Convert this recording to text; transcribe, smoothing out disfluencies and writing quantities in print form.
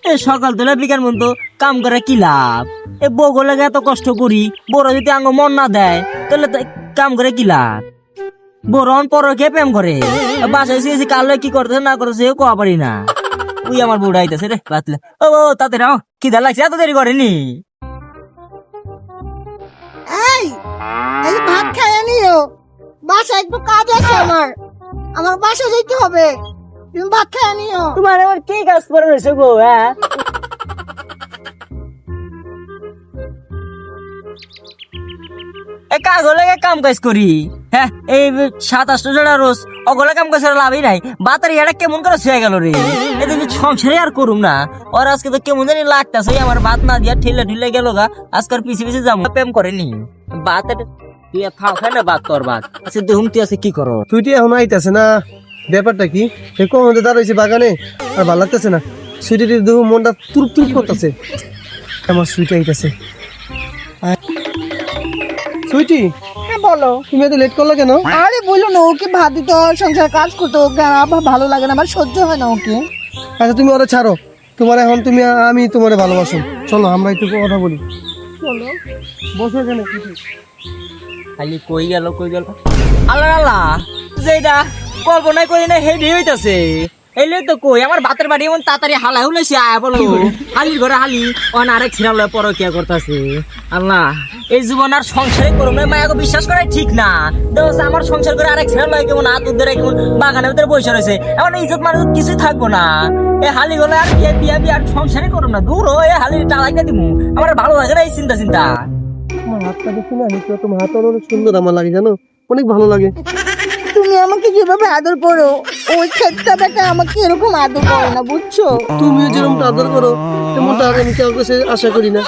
এ সকাল তোলা বিকার মতো কাম করে কি লাভ? এ বউ লাগে এত কষ্ট করি, বড় যদি আঙ্গ মন না দেয় তাহলে কাম করে কি লাভ? বরণ পরকে প্রেম করে বাসায় এসে কাল কি করতেছে না করতেছে কোয়া পারি না। ওই আমার বউটা আইতাছে রে বাতলে। ও তাতে রাও কি দা লাগছে, এত দেরি করেনি। এই এই ভাত খাইয়ে নিও, বাসায় একটু কাজ আছে আমার বাসা যেতে হবে, তুমি ভাত খাইয়ে নিও। তোমার আবার কি কাজ করে রয়েছে গো? হ্যাঁ কাগলে কাম কাজ করি, হ্যাঁ এই 27 জোড়া রোজ অগলে কাম কাজ লাভই নাই। বাতারি এটা কেমন করে ছুঁয়ে গেল রে, এদিকে সংসারে আর করুম না। ওর আজকে তো কেমন জানি লাগতেছে, আমার ভাত না দিয়া ঠেলে ঠেলে গেল গা। আজকাল পিছিয়ে পিছিয়ে যাবো, প্রেম করেনি বাতের তুই থাও খাই না বাত তোর বাত। আচ্ছা দেখুন তুই আছে কি করো? তুই তো এখন আইতাছে না, ব্যাপারটা কি? সে কমতে দাঁড়াইছে বাগানে আর ভালো লাগতেছে না। সুইটির দেখো মনটা তুরুপ তুরুপ করতেছে। আমার সুইটি আইতাছে। সুইটি, হ্যাঁ বলো। তুমি এত লেট করলে কেন? আরে বলো না, ওকে ভাত দিতে হয়, সংসার কাজ করতে, ওকে আমার ভালো লাগে না, আমার সহ্য হয় না ওকে। আচ্ছা তুমি ওরা ছাড়ো, তোমার এখন আমি তোমারে ভালোবাসো। চলো আমরা একটু কথা বলি। চলো বসো এখানে। খালি কই গেল আল্লাহ আল্লাহ, যেটা কল্পনা করি না হেডি হইতাছে। এলে তো কই আমার ভাতের বাড়ি এমন তাড়াতাড়ি হালা হলেছি আয়া বলো। হালির ঘরে হালি অন আরেক ছিড়া লয় পরকিয়া করতেছে। আল্লাহ এই জীবন আর সংসারে করুম না, মায়াকে বিশ্বাস করাই ঠিক না। দেখো আমার সংসার করে আরেক ছিড়া লয় কেমন হাত ধরে কেমন বাগানের ভিতরে বসে রয়েছে। এখন ইজ্জত মানুষ কিছুই থাকবো না। এই হালি গলে আর বিয়া আর সংসারে করুম না, দূর এই হালির টালাইটা দিমু। আমার ভালো লাগে না এই চিন্তা। তোমার হাতটা দেখি না, তোমার হাত অনেক সুন্দর আমার লাগে, জানো অনেক ভালো লাগে। তুমি আমাকে যেভাবে আদর করো, ওই ক্ষেতটা বেটা আমাকে এরকম আদর করো না, বুঝছো? তুমিও যেরকম আদর করো তেমনটা আমি কারোর কাছে আশা করি না।